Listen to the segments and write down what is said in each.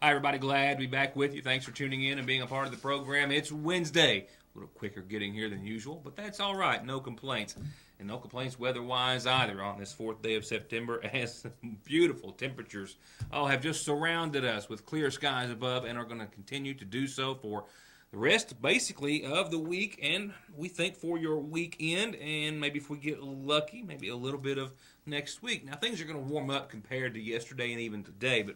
Hi, everybody. Glad to be back with you. Thanks for tuning in and being a part of the program. It's Wednesday. A little quicker getting here than usual, but that's all right. No complaints. And no complaints weather-wise either on this 4th day of September as beautiful temperatures have just surrounded us with clear skies above and are going to continue to do so for the rest, basically, of the week, and we think for your weekend, and maybe if we get lucky, maybe a little bit of next week. Now, things are going to warm up compared to yesterday and even today,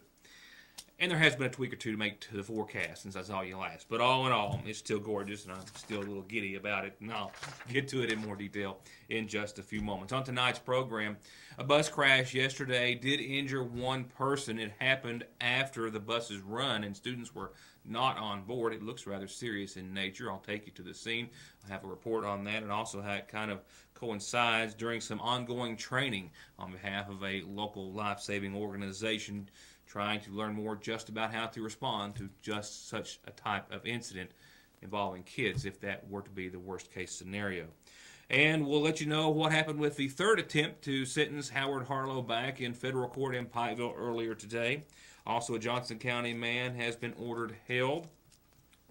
and there has been a tweak or two to make to the forecast since I saw you last. But all in all, it's still gorgeous, and I'm still a little giddy about it. And I'll get to it in more detail in just a few moments. On tonight's program, a bus crash yesterday did injure one person. It happened after the bus's run, and students were not on board. It looks rather serious in nature. I'll take you to the scene. I have a report on that, and also how it kind of coincides during some ongoing training on behalf of a local life-saving organization trying to learn more just about how to respond to just such a type of incident involving kids if that were to be the worst case scenario. And we'll let you know what happened with the third attempt to sentence Howard Harlow back in federal court in Pikeville earlier today. Also, a Johnson County man has been ordered held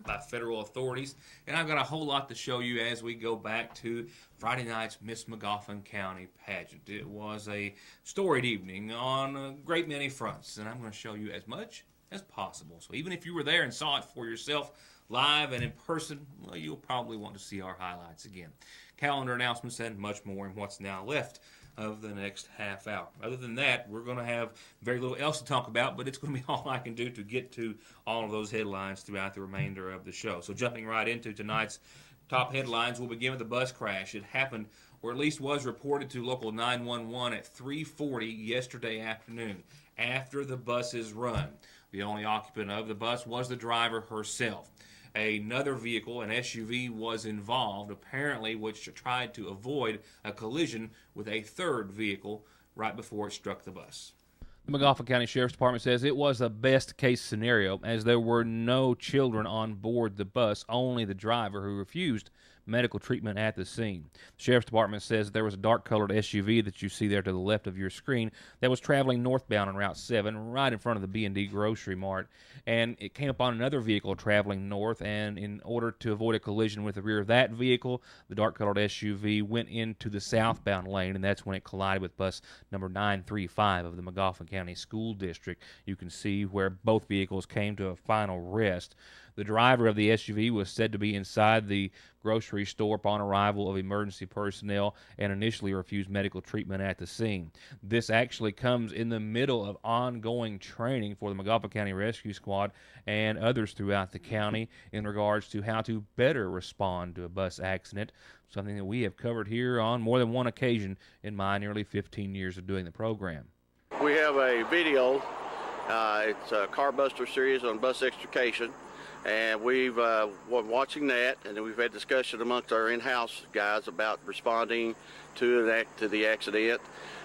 by federal authorities. And I've got a whole lot to show you as we go back to Friday night's Miss Magoffin County pageant. It was a storied evening on a great many fronts, and I'm going to show you as much as possible. So even if you were there and saw it for yourself live and in person, well, you'll probably want to see our highlights again. Calendar announcements and much more in what's now left of the next half hour. Other than that, we're going to have very little else to talk about, but it's going to be all I can do to get to all of those headlines throughout the remainder of the show. So jumping right into tonight's top headlines, we'll begin with the bus crash. It happened, or at least was reported to local 911 at 3:40 yesterday afternoon after the bus's run. The only occupant of the bus was the driver herself. Another vehicle, an SUV, was involved, apparently, which tried to avoid a collision with a third vehicle right before it struck the bus. The Magoffin County Sheriff's Department says it was a best-case scenario, as there were no children on board the bus, only the driver, who refused medical treatment at the scene. The Sheriff's Department says there was a dark-colored SUV that you see there to the left of your screen that was traveling northbound on Route 7 right in front of the B&D Grocery Mart, and it came upon another vehicle traveling north, and in order to avoid a collision with the rear of that vehicle, the dark-colored SUV went into the southbound lane, and that's when it collided with bus number 935 of the Magoffin County School District. You can see where both vehicles came to a final rest. The driver of the SUV was said to be inside the grocery store upon arrival of emergency personnel and initially refused medical treatment at the scene. This actually comes in the middle of ongoing training for the Magoffin County Rescue Squad and others throughout the county in regards to how to better respond to a bus accident, something that we have covered here on more than one occasion in my nearly 15 years of doing the program. We have a video. It's a Car Buster series on bus extrication. And we've been watching that, and then we've had discussion amongst our in-house guys about responding to the accident.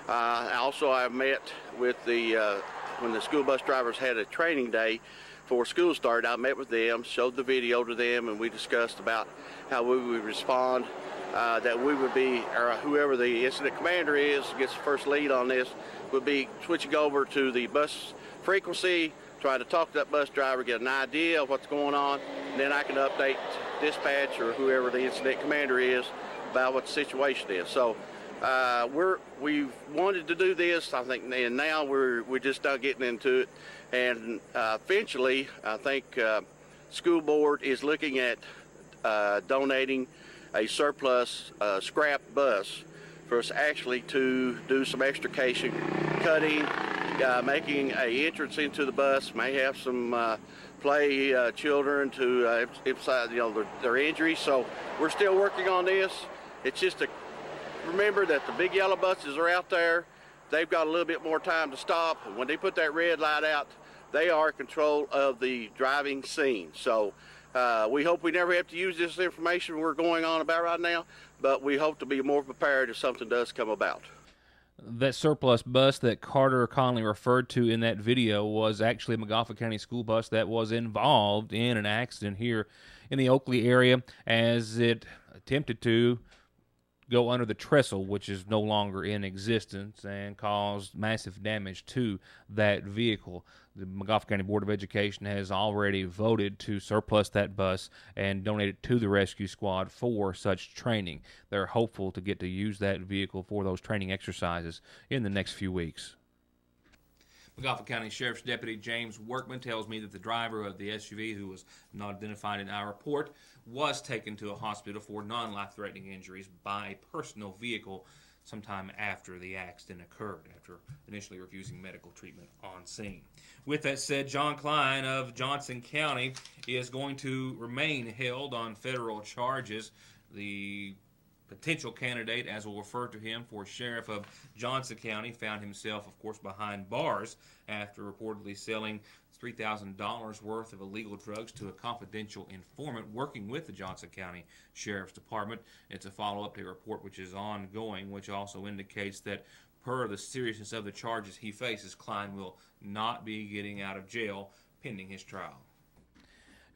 Also, I met with when the school bus drivers had a training day before school started. I met with them, showed the video to them, and we discussed about how we would respond. That we would be, or whoever the incident commander is, gets the first lead on this, would be switching over to the bus frequency, try to talk to that bus driver, get an idea of what's going on, and then I can update dispatch or whoever the incident commander is about what the situation is. So we've wanted to do this, I think, and now we're just not getting into it. And eventually, I think school board is looking at donating a surplus scrap bus for us actually to do some extrication, cutting, making a entrance into the bus, may have some play children to emphasize, their injuries. So we're still working on this. It's just to remember that the big yellow buses are out there. They've got a little bit more time to stop. And when they put that red light out, they are in control of the driving scene. So we hope we never have to use this information we're going on about right now, but we hope to be more prepared if something does come about. That surplus bus that Carter Conley referred to in that video was actually a Magoffin County school bus that was involved in an accident here in the Oakley area as it attempted to go under the trestle, which is no longer in existence, and caused massive damage to that vehicle. The Magoffin County Board of Education has already voted to surplus that bus and donate it to the rescue squad for such training. They're hopeful to get to use that vehicle for those training exercises in the next few weeks. Magoffin County Sheriff's Deputy James Workman tells me that the driver of the SUV, who was not identified in our report, was taken to a hospital for non-life-threatening injuries by a personal vehicle sometime after the accident occurred, after initially refusing medical treatment on scene. With that said, John Klein of Johnson County is going to remain held on federal charges. The potential candidate, as we'll refer to him, for sheriff of Johnson County found himself, of course, behind bars after reportedly selling $3,000 worth of illegal drugs to a confidential informant working with the Johnson County Sheriff's Department. It's a follow-up to a report which is ongoing, which also indicates that per the seriousness of the charges he faces, Klein will not be getting out of jail pending his trial.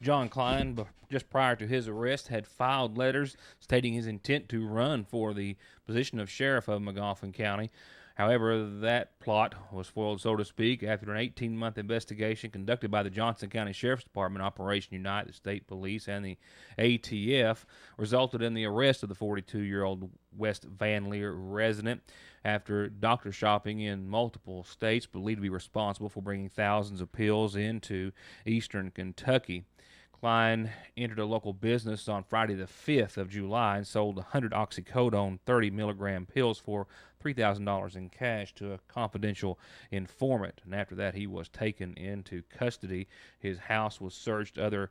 John Klein, just prior to his arrest, had filed letters stating his intent to run for the position of sheriff of Magoffin County. However, that plot was foiled, so to speak, after an 18-month investigation conducted by the Johnson County Sheriff's Department, Operation Unite, the state police, and the ATF, resulted in the arrest of the 42-year-old West Van Leer resident after doctor shopping in multiple states, believed to be responsible for bringing thousands of pills into eastern Kentucky. Klein entered a local business on Friday the 5th of July and sold 100 oxycodone 30-milligram pills for $3,000 in cash to a confidential informant. And after that, he was taken into custody. His house was searched. Other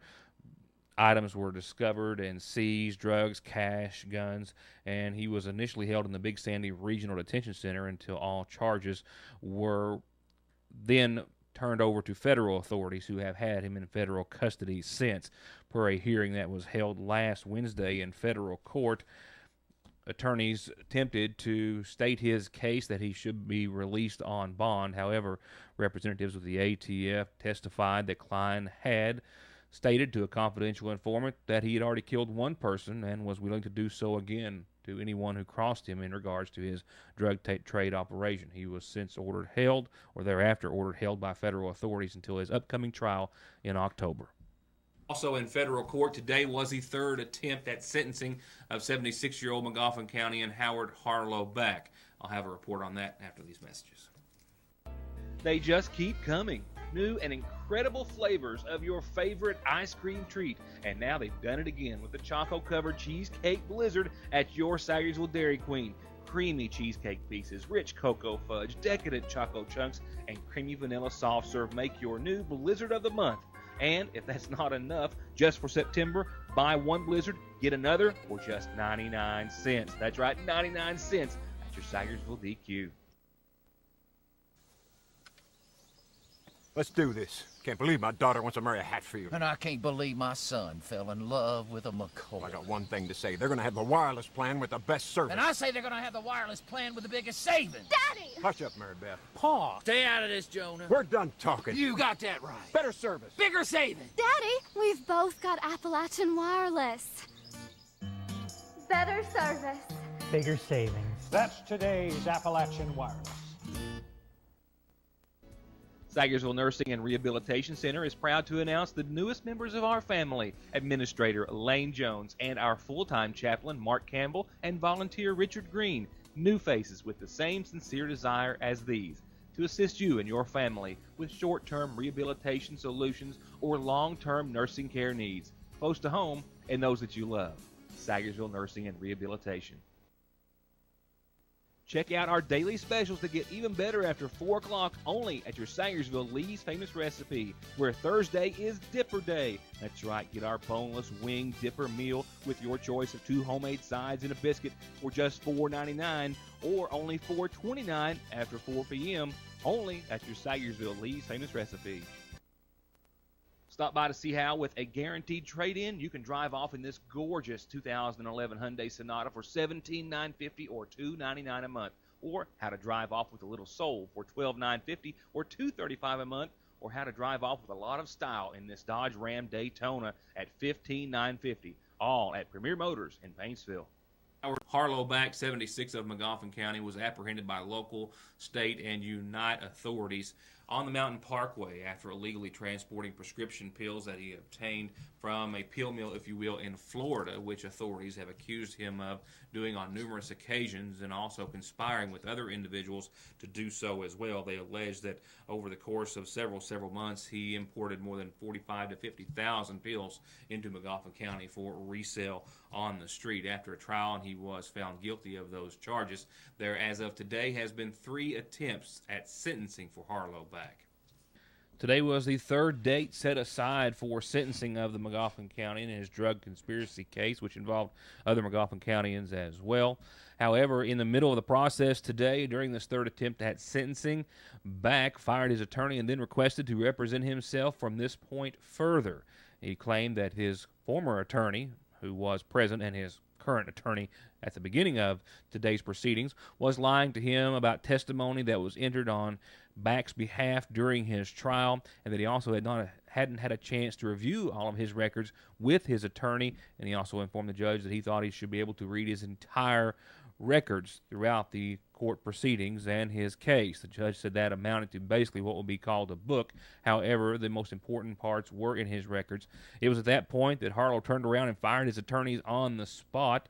items were discovered and seized, drugs, cash, guns, and he was initially held in the Big Sandy Regional Detention Center until all charges were then turned over to federal authorities, who have had him in federal custody since. Per a hearing that was held last Wednesday in federal court, attorneys attempted to state his case that he should be released on bond. However, representatives of the ATF testified that Klein had stated to a confidential informant that he had already killed one person and was willing to do so again to anyone who crossed him in regards to his drug trade operation. He was since thereafter ordered held by federal authorities until his upcoming trial in October. Also in federal court today was the third attempt at sentencing of 76-year-old Magoffin County and Howard Harlow back. I'll have a report on that after these messages. They just keep coming. New and incredible flavors of your favorite ice cream treat. And now they've done it again with the choco-covered cheesecake blizzard at your Sayersville Dairy Queen. Creamy cheesecake pieces, rich cocoa fudge, decadent choco chunks, and creamy vanilla soft serve make your new blizzard of the month. And if that's not enough, just for September, buy one blizzard, get another for just 99 cents. That's right, 99 cents at your Sayersville DQ. Let's do this. Can't believe my daughter wants to marry a Hatfield. And I can't believe my son fell in love with a McCoy. I got one thing to say. They're going to have the wireless plan with the best service. And I say they're going to have the wireless plan with the biggest savings. Daddy! Hush up, Mary Beth. Pa, stay out of this, Jonah. We're done talking. You got that right. Better service. Bigger savings. Daddy, we've both got Appalachian Wireless. Better service. Bigger savings. That's today's Appalachian Wireless. Sayersville Nursing and Rehabilitation Center is proud to announce the newest members of our family, Administrator Lane Jones and our full-time chaplain Mark Campbell and volunteer Richard Green, new faces with the same sincere desire as these, to assist you and your family with short-term rehabilitation solutions or long-term nursing care needs, close to home and those that you love. Sayersville Nursing and Rehabilitation. Check out our daily specials to get even better after 4 o'clock only at your Sayersville Lee's Famous Recipe, where Thursday is Dipper Day. That's right, get our boneless wing dipper meal with your choice of 2 homemade sides and a biscuit for just $4.99 or only $4.29 after 4 p.m. only at your Sayersville Lee's Famous Recipe. Stop by to see how, with a guaranteed trade-in, you can drive off in this gorgeous 2011 Hyundai Sonata for $17,950 or $299 a month, or how to drive off with a little soul for $12,950 or $235 a month, or how to drive off with a lot of style in this Dodge Ram Daytona at $15,950, all at Premier Motors in Paintsville. Harlow Back, 76 of Magoffin County, was apprehended by local, state, and Unite authorities on the Mountain Parkway after illegally transporting prescription pills that he obtained from a pill mill, if you will, in Florida, which authorities have accused him of doing on numerous occasions and also conspiring with other individuals to do so as well. They allege that over the course of several months, he imported more than 45 to 50,000 pills into Magoffin County for resale on the street. After a trial, and he was found guilty of those charges. There, as of today, has been 3 attempts at sentencing for Harlow Back. Today was the third date set aside for sentencing of the Magoffin County in his drug conspiracy case, which involved other Magoffin Countyans as well. However, in the middle of the process today, during this third attempt at sentencing, Back fired his attorney and then requested to represent himself from this point further. He claimed that his former attorney, who was present, and his current attorney at the beginning of today's proceedings, was lying to him about testimony that was entered on Back's behalf during his trial, and that he also hadn't had a chance to review all of his records with his attorney, and he also informed the judge that he thought he should be able to read his entire records throughout the court proceedings and his case. The judge said that amounted to basically what would be called a book. However, the most important parts were in his records. It was at that point that Harlow turned around and fired his attorneys on the spot,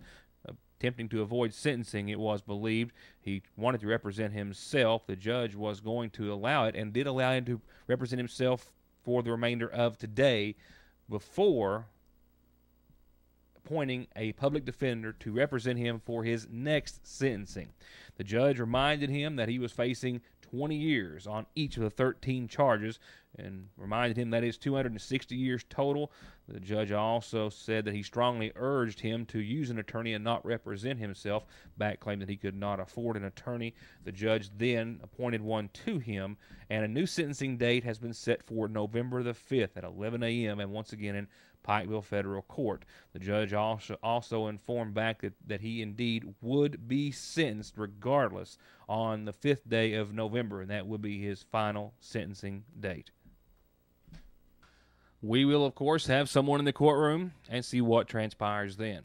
attempting to avoid sentencing, it was believed. He wanted to represent himself. The judge was going to allow it and did allow him to represent himself for the remainder of today before appointing a public defender to represent him for his next sentencing. The judge reminded him that he was facing 20 years on each of the 13 charges and reminded him that is 260 years total. The judge also said that he strongly urged him to use an attorney and not represent himself. Back claimed that he could not afford an attorney. The judge then appointed one to him, and a new sentencing date has been set for November the 5th at 11 a.m. and once again in Pikeville Federal Court. The judge also informed Back that he indeed would be sentenced regardless on the 5th day of November, and that would be his final sentencing date. We will, of course, have someone in the courtroom and see what transpires then.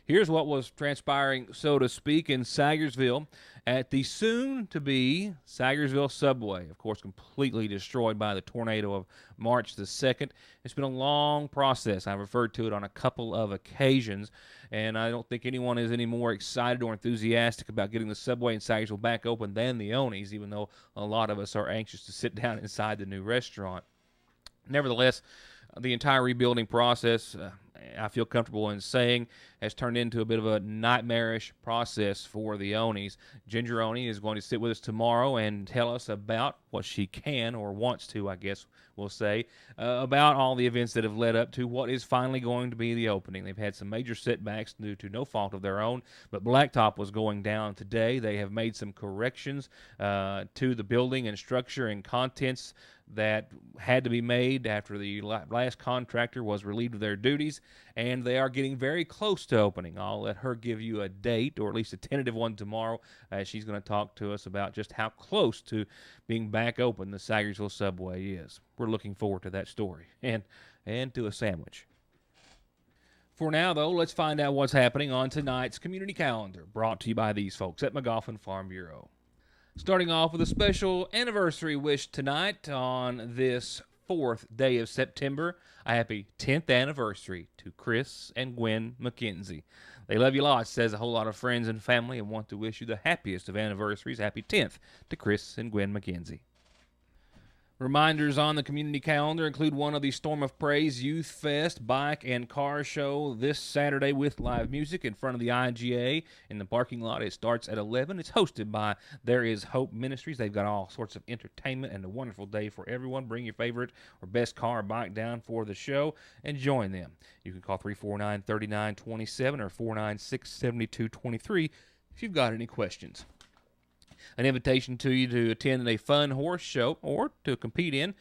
Here's what was transpiring, so to speak, in Sagersville at the soon-to-be Sagersville subway, of course, completely destroyed by the tornado of March the 2nd. It's been a long process. I've referred to it on a couple of occasions, and I don't think anyone is any more excited or enthusiastic about getting the subway in Sagersville back open than the Onis, even though a lot of us are anxious to sit down inside the new restaurant. Nevertheless, the entire rebuilding process, I feel comfortable in saying, has turned into a bit of a nightmarish process for the Onis. Ginger Oni is going to sit with us tomorrow and tell us about what she can, or wants to, I guess we'll say, about all the events that have led up to what is finally going to be the opening. They've had some major setbacks due to no fault of their own, but Blacktop was going down today. They have made some corrections to the building and structure and contents that had to be made after the last contractor was relieved of their duties, and they are getting very close to opening. I'll let her give you a date, or at least a tentative one, tomorrow. She's going to talk to us about just how close to being back open the Sagersville subway is. We're looking forward to that story, and to a sandwich. For now, though, let's find out what's happening on tonight's community calendar, brought to you by these folks at Magoffin Farm Bureau. Starting off with a special anniversary wish tonight on this 4th day of September. A happy 10th anniversary to Chris and Gwen McKenzie. They love you lots, says a whole lot of friends and family, and want to wish you the happiest of anniversaries. Happy 10th to Chris and Gwen McKenzie. Reminders on the community calendar include one of the Storm of Praise Youth Fest bike and car show this Saturday with live music in front of the IGA in the parking lot. It starts at 11. It's hosted by There Is Hope Ministries. They've got all sorts of entertainment and a wonderful day for everyone. Bring your favorite or best car or bike down for the show and join them. You can call 349-3927 or 496-7223 if you've got any questions. An invitation to you to attend a fun horse show or to compete in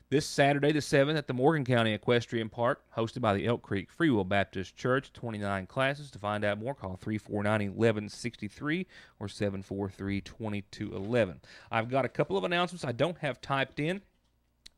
this Saturday the 7th at the Morgan County Equestrian Park, hosted by the Elk Creek Free Will Baptist Church. 29 classes. To find out more, call 349-1163 or 743-2211. I've got a couple of announcements I don't have typed in.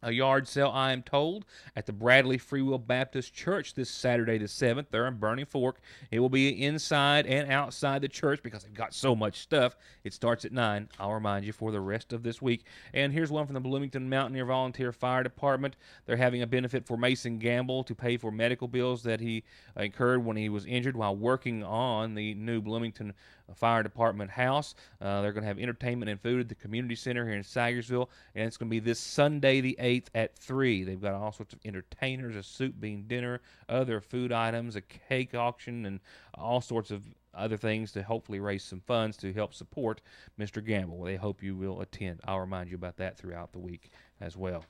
A yard sale, I am told, at the Bradley Free Will Baptist Church this Saturday the 7th. They're in Burning Fork. It will be inside and outside the church because they've got so much stuff. It starts at 9. I'll remind you for the rest of this week. And here's one from the Bloomington Mountaineer Volunteer Fire Department. They're having a benefit for Mason Gamble to pay for medical bills that he incurred when he was injured while working on the new Bloomington Fire Department house. They're going to have entertainment and food at the community center here in Sagersville, and it's going to be this Sunday the 8th at 3. They've got all sorts of entertainers, a soup bean dinner, other food items, a cake auction, and all sorts of other things to hopefully raise some funds to help support Mr. Gamble. They hope you will attend. I'll remind you about that throughout the week as well.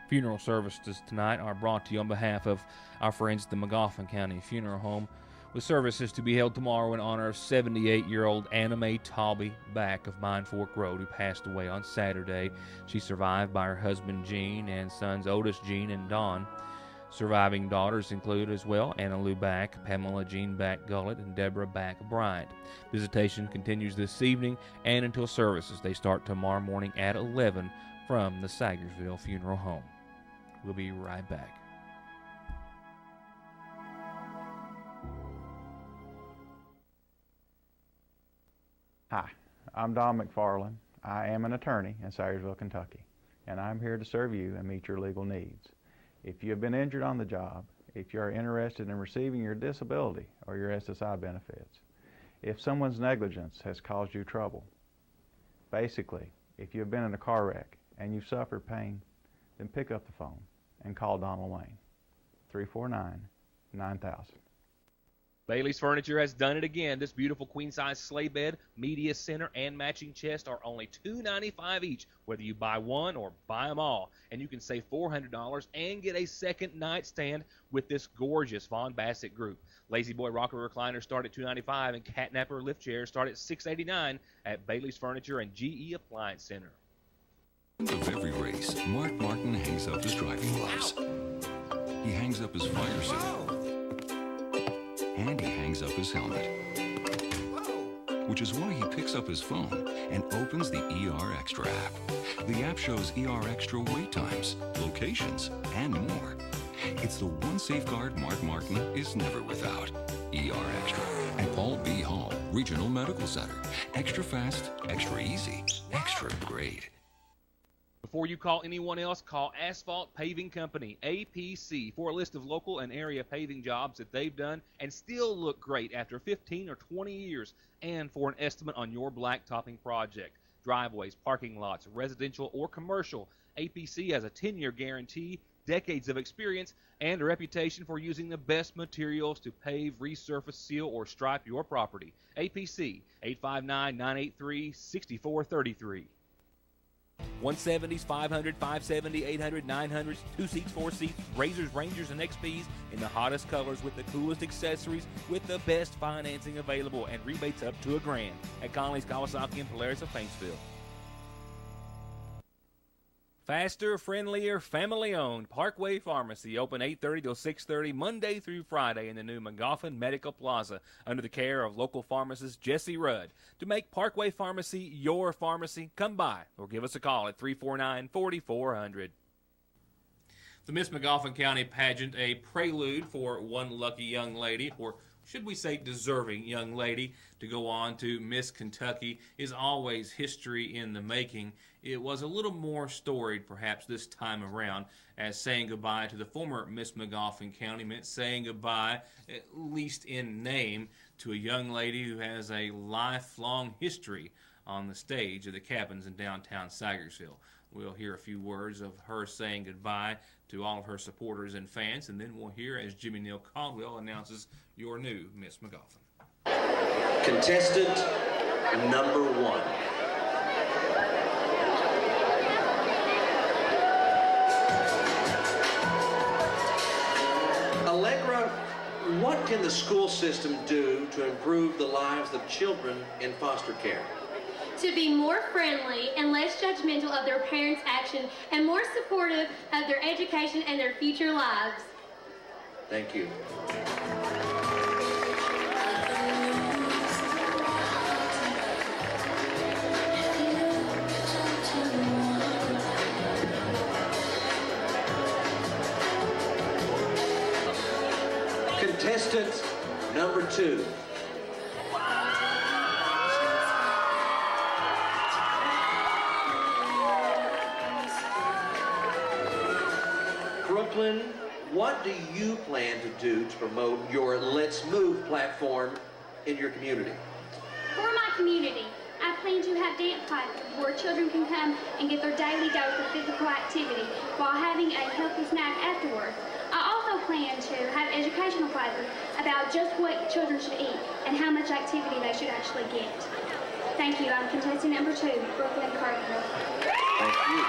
Funeral services tonight are brought to you on behalf of our friends at the Magoffin County Funeral Home, with services to be held tomorrow in honor of 78-year-old Anna Mae Talby back of Mine Fork Road, who passed away on Saturday. She's survived by her husband Gene and sons Otis, Gene, and Don. Surviving daughters include as well Anna Lou Back, Pamela Jean Back Gullett, and Deborah Back Bryant. Visitation continues this evening and until services. They start tomorrow morning at 11 from the Sagersville Funeral Home. We'll be right back. Hi, I'm Don McFarland. I am an attorney in Sayersville, Kentucky, and I'm here to serve you and meet your legal needs. If you have been injured on the job, if you are interested in receiving your disability or your SSI benefits, if someone's negligence has caused you trouble, basically, if you have been in a car wreck and you've suffered pain, then pick up the phone and call Donald Wayne, 349-9000. Bailey's Furniture has done it again. This beautiful queen-size sleigh bed, media center, and matching chest are only $295 each, whether you buy one or buy them all. And you can save $400 and get a second nightstand with this gorgeous Von Bassett group. Lazy Boy rocker recliners start at $295, and Catnapper lift chairs start at $689 at Bailey's Furniture and GE Appliance Center. Of every race, Mark Martin hangs up his driving gloves. He hangs up his fire suit. And he hangs up his helmet. Which is why he picks up his phone and opens the ER Extra app. The app shows ER Extra wait times, locations, and more. It's the one safeguard Mark Martin is never without. ER Extra at Paul B. Hall Regional Medical Center. Extra fast, extra easy, extra great. Before you call anyone else, call Asphalt Paving Company, APC, for a list of local and area paving jobs that they've done and still look great after 15 or 20 years, and for an estimate on your blacktopping project. Driveways, parking lots, residential or commercial. APC has a 10-year guarantee, decades of experience, and a reputation for using the best materials to pave, resurface, seal, or stripe your property. APC, 859-983-6433. 170s, 500, 570, 800, 900s, 2 seats, 4 seats, Razors, Rangers, and XPs in the hottest colors with the coolest accessories with the best financing available and rebates up to $1,000 at Connelly's, Kawasaki, and Polaris of Paintsville. Faster, friendlier, family-owned Parkway Pharmacy, open 8:30 till 6:30 Monday through Friday in the new Magoffin Medical Plaza under the care of local pharmacist Jesse Rudd. To make Parkway Pharmacy your pharmacy, come by or give us a call at 349-4400. The Miss Magoffin County pageant, a prelude for one lucky young lady, or should we say deserving young lady, to go on to Miss Kentucky, is always history in the making. It was a little more storied perhaps this time around, as saying goodbye to the former Miss Magoffin County meant saying goodbye, at least in name, to a young lady who has a lifelong history on the stage of the cabins in downtown Sagersville. We'll hear a few words of her saying goodbye to all of her supporters and fans, and then we'll hear as Jimmy Neal Caldwell announces your new Miss Magoffin. Contestant number 1. Allegra, what can the school system do to improve the lives of children in foster care? To be more friendly and less judgmental of their parents' action and more supportive of their education and their future lives. Thank you. Contestant number 2. Brooklyn, what do you plan to do to promote your Let's Move platform in your community? For my community, I plan to have dance classes where children can come and get their daily dose of physical activity while having a healthy snack afterwards. I also plan to have educational classes about just what children should eat and how much activity they should actually get. Thank you. I'm contestant number 2, Brooklyn Carpenter. Thank you.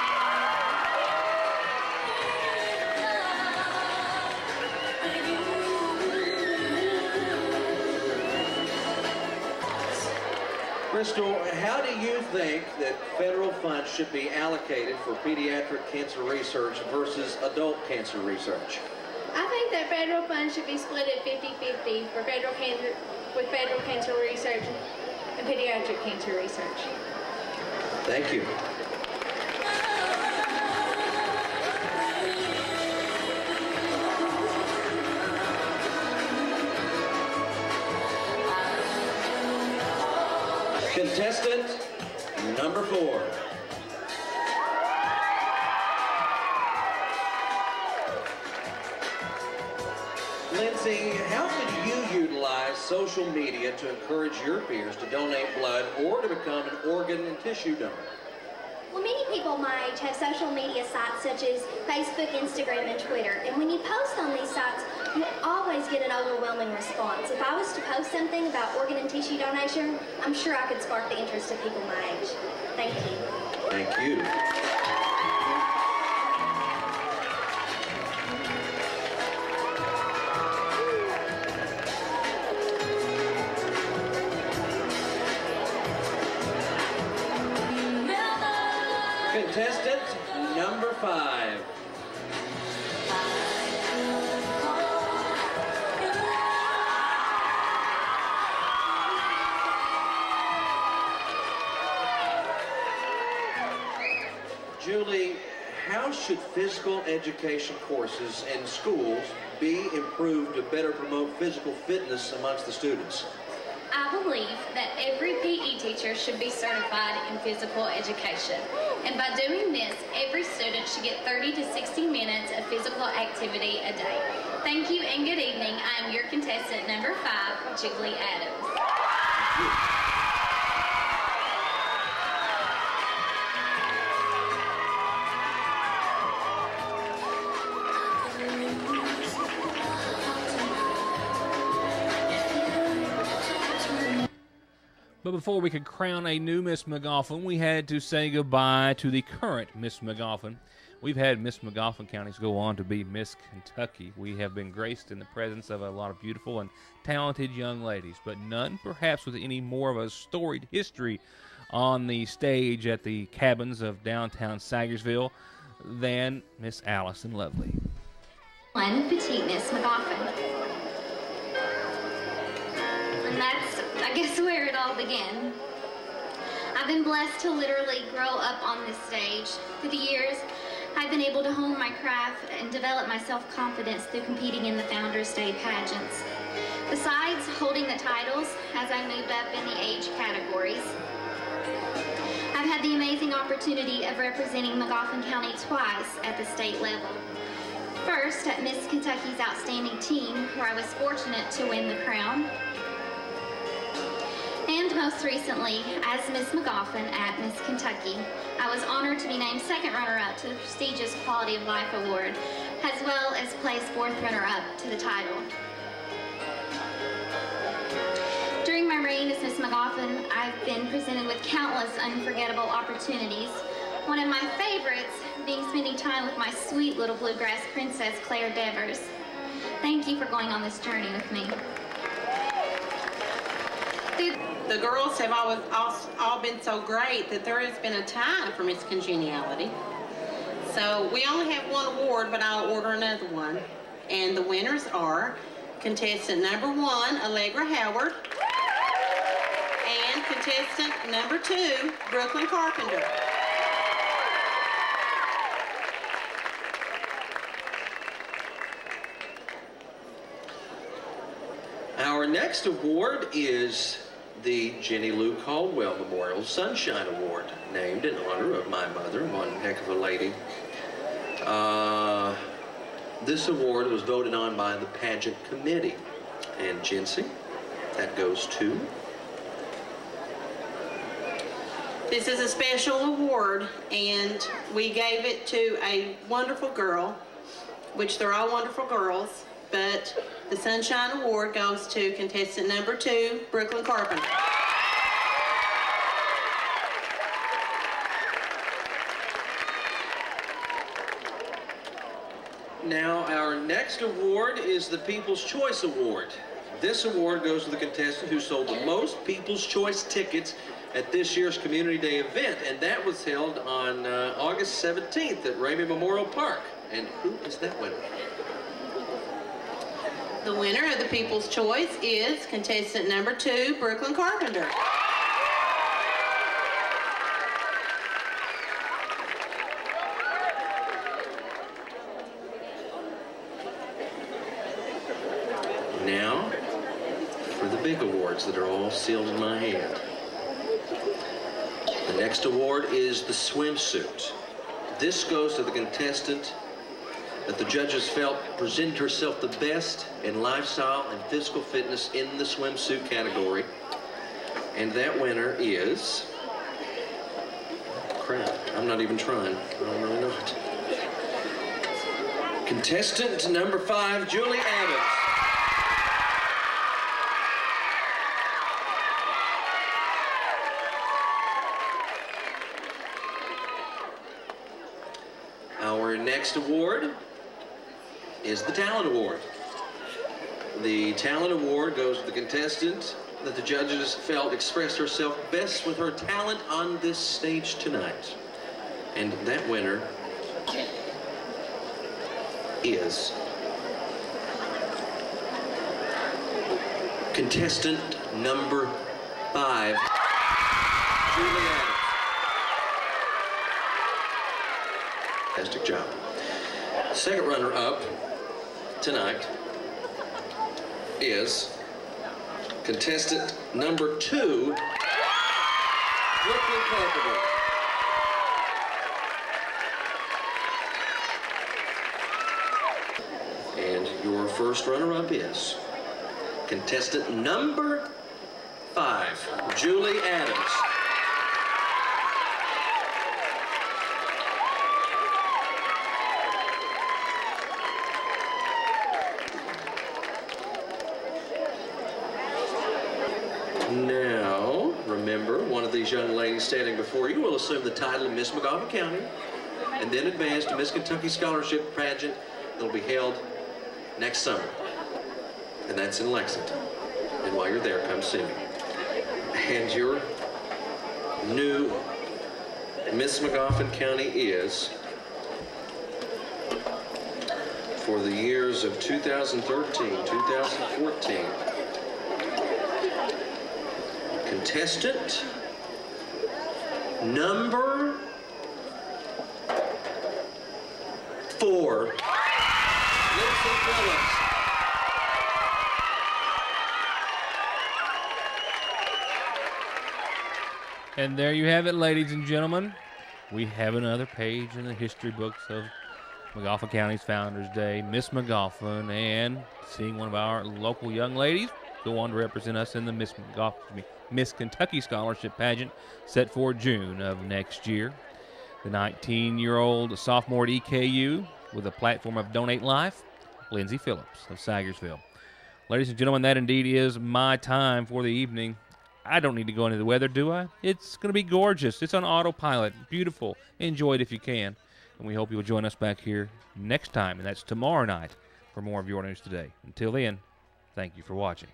Crystal, how do you think that federal funds should be allocated for pediatric cancer research versus adult cancer research? I think that federal funds should be split at 50-50 for federal cancer research and pediatric cancer research. Thank you. Contestant number 4. Lindsay, how could you utilize social media to encourage your peers to donate blood or to become an organ and tissue donor? Well, many people my age have social media sites such as Facebook, Instagram, and Twitter. And when you post on these sites, you always get an overwhelming response. If I was to post something about organ and tissue donation, I'm sure I could spark the interest of people my age. Thank you. Thank you. Contestant number 5. Julie, how should physical education courses in schools be improved to better promote physical fitness amongst the students? I believe that every PE teacher should be certified in physical education. And by doing this, every student should get 30 to 60 minutes of physical activity a day. Thank you and good evening. I am your contestant number 5, Julie Adams. Thank you. But before we could crown a new Miss Magoffin, we had to say goodbye to the current Miss Magoffin. We've had Miss Magoffin counties go on to be Miss Kentucky. We have been graced in the presence of a lot of beautiful and talented young ladies, but none perhaps with any more of a storied history on the stage at the cabins of downtown Sagersville than Miss Allison Lovely. One petite Miss Magoffin. And that's, I guess, where it all began. I've been blessed to literally grow up on this stage. Through the years, I've been able to hone my craft and develop my self-confidence through competing in the Founders Day pageants. Besides holding the titles as I moved up in the age categories, I've had the amazing opportunity of representing Magoffin County twice at the state level. First, at Miss Kentucky's Outstanding Team, where I was fortunate to win the crown. And most recently, as Miss Magoffin at Miss Kentucky, I was honored to be named second runner-up to the prestigious Quality of Life Award, as well as placed fourth runner-up to the title. During my reign as Miss Magoffin, I've been presented with countless unforgettable opportunities. One of my favorites being spending time with my sweet little bluegrass princess, Claire Devers. Thank you for going on this journey with me. The girls have all been so great that there has been a tie for Miss Congeniality. So we only have one award, but I'll order another one. And the winners are contestant number 1, Allegra Howard, and contestant number 2, Brooklyn Carpenter. Our next award is the Jenny Lou Caldwell Memorial Sunshine Award, named in honor of my mother, one heck of a lady. This award was voted on by the pageant committee. And Jinsey, that goes to... This is a special award, and we gave it to a wonderful girl, which they're all wonderful girls, but the Sunshine Award goes to contestant number 2, Brooklyn Carpenter. Now, our next award is the People's Choice Award. This award goes to the contestant who sold the most People's Choice tickets at this year's Community Day event, and that was held on August 17th at Ramey Memorial Park. And who is that winner? The winner of the People's Choice is contestant number 2, Brooklyn Carpenter. Now, for the big awards that are all sealed in my hand. The next award is the swimsuit. This goes to the contestant that the judges felt presented herself the best in lifestyle and physical fitness in the swimsuit category. And that winner is... Crap, I'm not even trying. I don't really know it. Contestant number 5, Julie Adams. Our next award is the Talent Award. The Talent Award goes to the contestant that the judges felt expressed herself best with her talent on this stage tonight. And that winner is contestant number 5, Julie Adams. Fantastic job. Second runner-up tonight is contestant number 2, Brooklyn Carpenter. And your first runner-up is contestant number 5, Julie Adams. Now, remember, one of these young ladies standing before you will assume the title of Miss Magoffin County and then advance to Miss Kentucky Scholarship Pageant that will be held next summer. And that's in Lexington. And while you're there, come see me. And your new Miss Magoffin County is, for the years of 2013, 2014, contestant number 4, Lindsay Phillips. And there you have it, ladies and gentlemen. We have another page in the history books of Magoffin County's Founders Day. Miss Magoffin, and seeing one of our local young ladies go on to represent us in the Miss Kentucky Scholarship Pageant set for June of next year. The 19-year-old sophomore at EKU with a platform of Donate Life, Lindsay Phillips of Sagersville. Ladies and gentlemen, that indeed is my time for the evening. I don't need to go into the weather, do I? It's going to be gorgeous. It's on autopilot. Beautiful. Enjoy it if you can. And we hope you'll join us back here next time, and that's tomorrow night, for more of Your News Today. Until then, thank you for watching.